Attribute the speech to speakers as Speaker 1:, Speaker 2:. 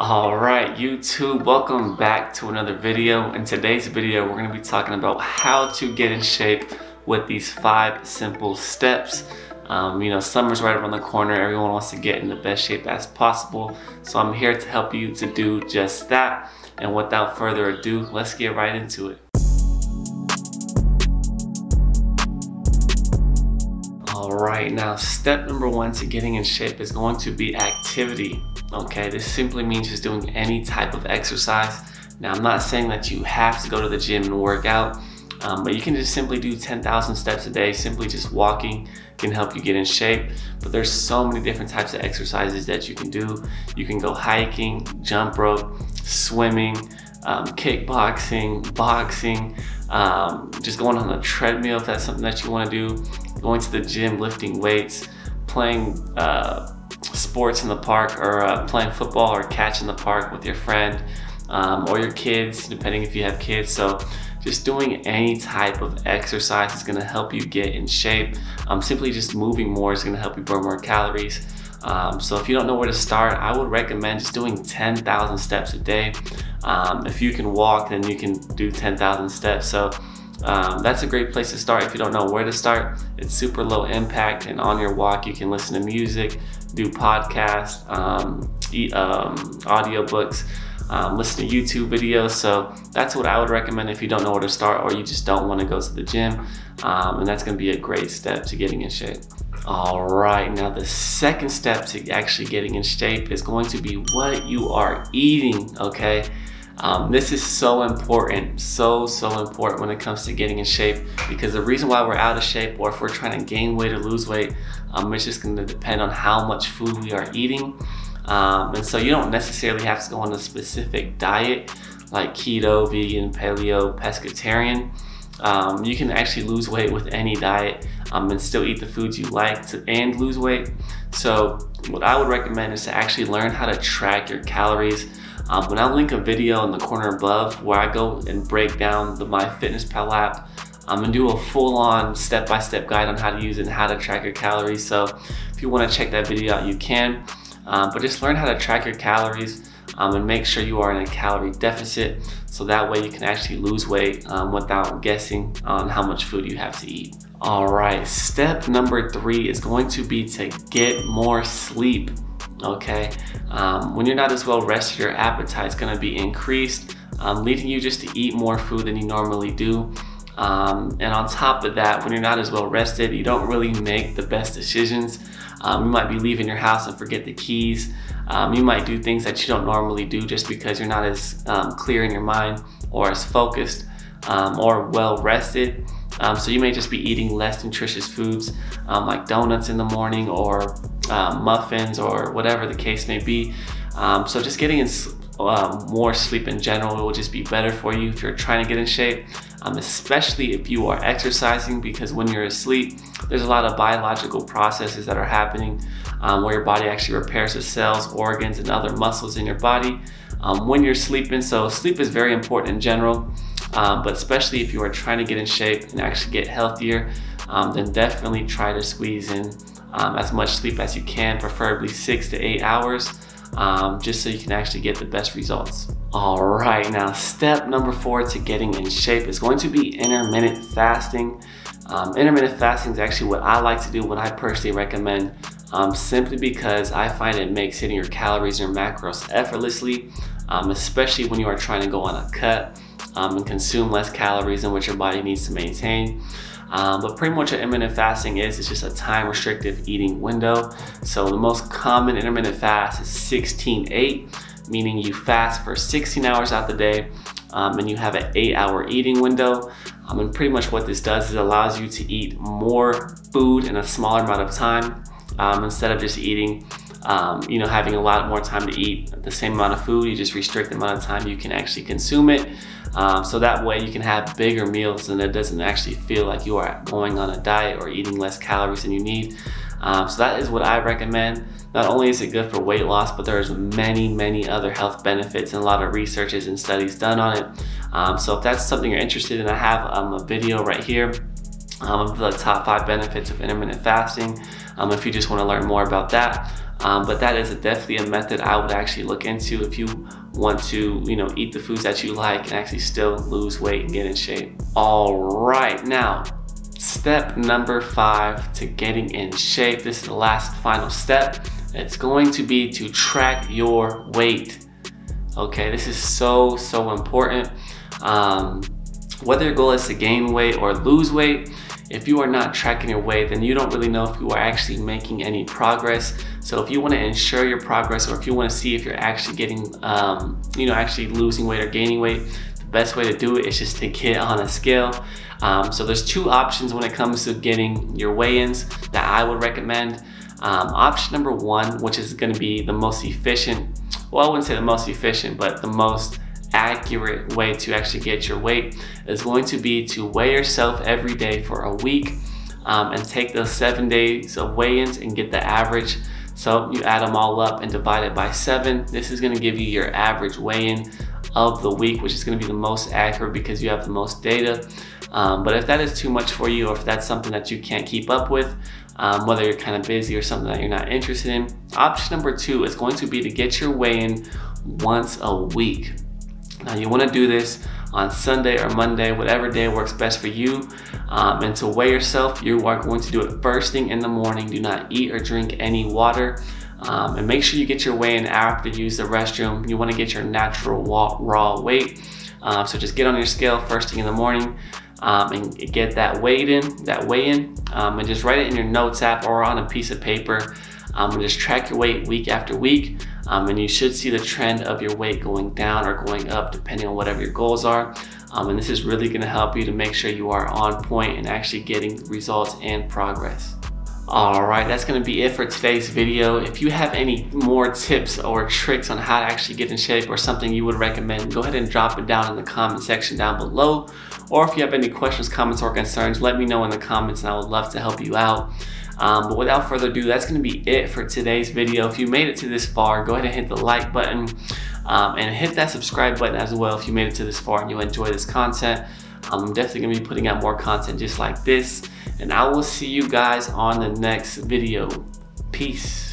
Speaker 1: Alright YouTube, welcome back to another video. In today's video we're going to be talking about how to get in shape with these 5 simple steps. Summer's right around the corner. Everyone wants to get in the best shape as possible, so I'm here to help you to do just that. And without further ado, let's get right into it. Alright, now step number 1 to getting in shape is going to be activity. Okay, this simply means just doing any type of exercise. Now, I'm not saying that you have to go to the gym and work out, but you can just simply do 10,000 steps a day. Simply just walking can help you get in shape. But there's so many different types of exercises that you can do. You can go hiking, jump rope, swimming, kickboxing, boxing, just going on a treadmill if that's something that you want to do, going to the gym, lifting weights, playing sports in the park, or playing football or catch in the park with your friend or your kids, depending if you have kids. So just doing any type of exercise is going to help you get in shape. Simply just moving more is going to help you burn more calories. So if you don't know where to start, I would recommend just doing 10,000 steps a day. If you can walk, then you can do 10,000 steps. So that's a great place to start. If you don't know where to start, it's super low impact, and on your walk you can listen to music, do podcasts, audiobooks, listen to YouTube videos. So that's what I would recommend if you don't know where to start, or you just don't want to go to the gym, and that's going to be a great step to getting in shape. Alright, now the second step to actually getting in shape is going to be what you are eating, okay? This is so important, so important when it comes to getting in shape, because the reason why we're out of shape, or if we're trying to gain weight or lose weight, it's just going to depend on how much food we are eating. And so you don't necessarily have to go on a specific diet like keto, vegan, paleo, pescatarian. You can actually lose weight with any diet and still eat the foods you like and lose weight. So what I would recommend is to actually learn how to track your calories. And I'll link a video in the corner above where I go and break down the MyFitnessPal app and do a full-on step-by-step guide on how to use it and how to track your calories. So if you want to check that video out, you can. But just learn how to track your calories and make sure you are in a calorie deficit, so that way you can actually lose weight without guessing on how much food you have to eat. Alright, step number 3 is going to be to get more sleep. Okay, when you're not as well rested, your appetite's going to be increased, leading you just to eat more food than you normally do. And on top of that, when you're not as well rested, you don't really make the best decisions. You might be leaving your house and forget the keys. You might do things that you don't normally do just because you're not as clear in your mind, or as focused, or well rested. So you may just be eating less nutritious foods like donuts in the morning, or muffins, or whatever the case may be. So just getting in more sleep in general will just be better for you if you're trying to get in shape, especially if you are exercising, because when you're asleep, there's a lot of biological processes that are happening where your body actually repairs the cells, organs, and other muscles in your body when you're sleeping. So sleep is very important in general, but especially if you are trying to get in shape and actually get healthier, then definitely try to squeeze in as much sleep as you can, preferably 6 to 8 hours, just so you can actually get the best results. Alright, now step number 4 to getting in shape is going to be intermittent fasting. Intermittent fasting is actually what I like to do, what I personally recommend, simply because I find it makes hitting your calories and your macros effortlessly, especially when you are trying to go on a cut and consume less calories than what your body needs to maintain. But pretty much what intermittent fasting is, it's just a time restrictive eating window. So the most common intermittent fast is 16-8, meaning you fast for 16 hours out the day, and you have an 8-hour eating window. And pretty much what this does is it allows you to eat more food in a smaller amount of time, instead of just eating, having a lot more time to eat the same amount of food. You just restrict the amount of time you can actually consume it. So that way you can have bigger meals, and it doesn't actually feel like you are going on a diet or eating less calories than you need. So that is what I recommend. Not only is it good for weight loss, but there's many other health benefits, and a lot of researches and studies done on it. So if that's something you're interested in, I have a video right here of the top 5 benefits of intermittent fasting, if you just want to learn more about that. But that is definitely a method I would actually look into if you want to, eat the foods that you like and actually still lose weight and get in shape. All right, now, step number 5 to getting in shape. This is the last final step. It's going to be to track your weight. Okay, this is so important. Whether your goal is to gain weight or lose weight, if you are not tracking your weight, then you don't really know if you are actually making any progress. So if you want to ensure your progress, or if you want to see if you're actually getting, actually losing weight or gaining weight, the best way to do it is just to get on a scale. So there's 2 options when it comes to getting your weigh-ins that I would recommend. Option number 1, which is going to be the most efficient, well, I wouldn't say the most efficient, but the most accurate way to actually get your weight, is going to be to weigh yourself every day for a week, and take those 7 days of weigh-ins and get the average. So you add them all up and divide it by 7. This is going to give you your average weigh-in of the week, which is going to be the most accurate because you have the most data. But if that is too much for you, or if that's something that you can't keep up with, whether you're kind of busy or something that you're not interested in, option number 2 is going to be to get your weigh-in once a week. Now you want to do this on Sunday or Monday, whatever day works best for you. And to weigh yourself, you are going to do it first thing in the morning. Do not eat or drink any water. And make sure you get your weigh-in after you use the restroom. You want to get your natural raw weight. So just get on your scale first thing in the morning, and get that weigh-in, and just write it in your notes app or on a piece of paper, and just track your weight week after week. And you should see the trend of your weight going down or going up depending on whatever your goals are. And this is really going to help you to make sure you are on point and actually getting results and progress. All right, that's going to be it for today's video. If you have any more tips or tricks on how to actually get in shape, or something you would recommend, go ahead and drop it down in the comment section down below. Or if you have any questions, comments, or concerns, let me know in the comments and I would love to help you out. But without further ado, that's going to be it for today's video. If you made it to this far, go ahead and hit the like button, and hit that subscribe button as well if you made it to this far and you enjoy this content. I'm definitely going to be putting out more content just like this, and I will see you guys on the next video. Peace.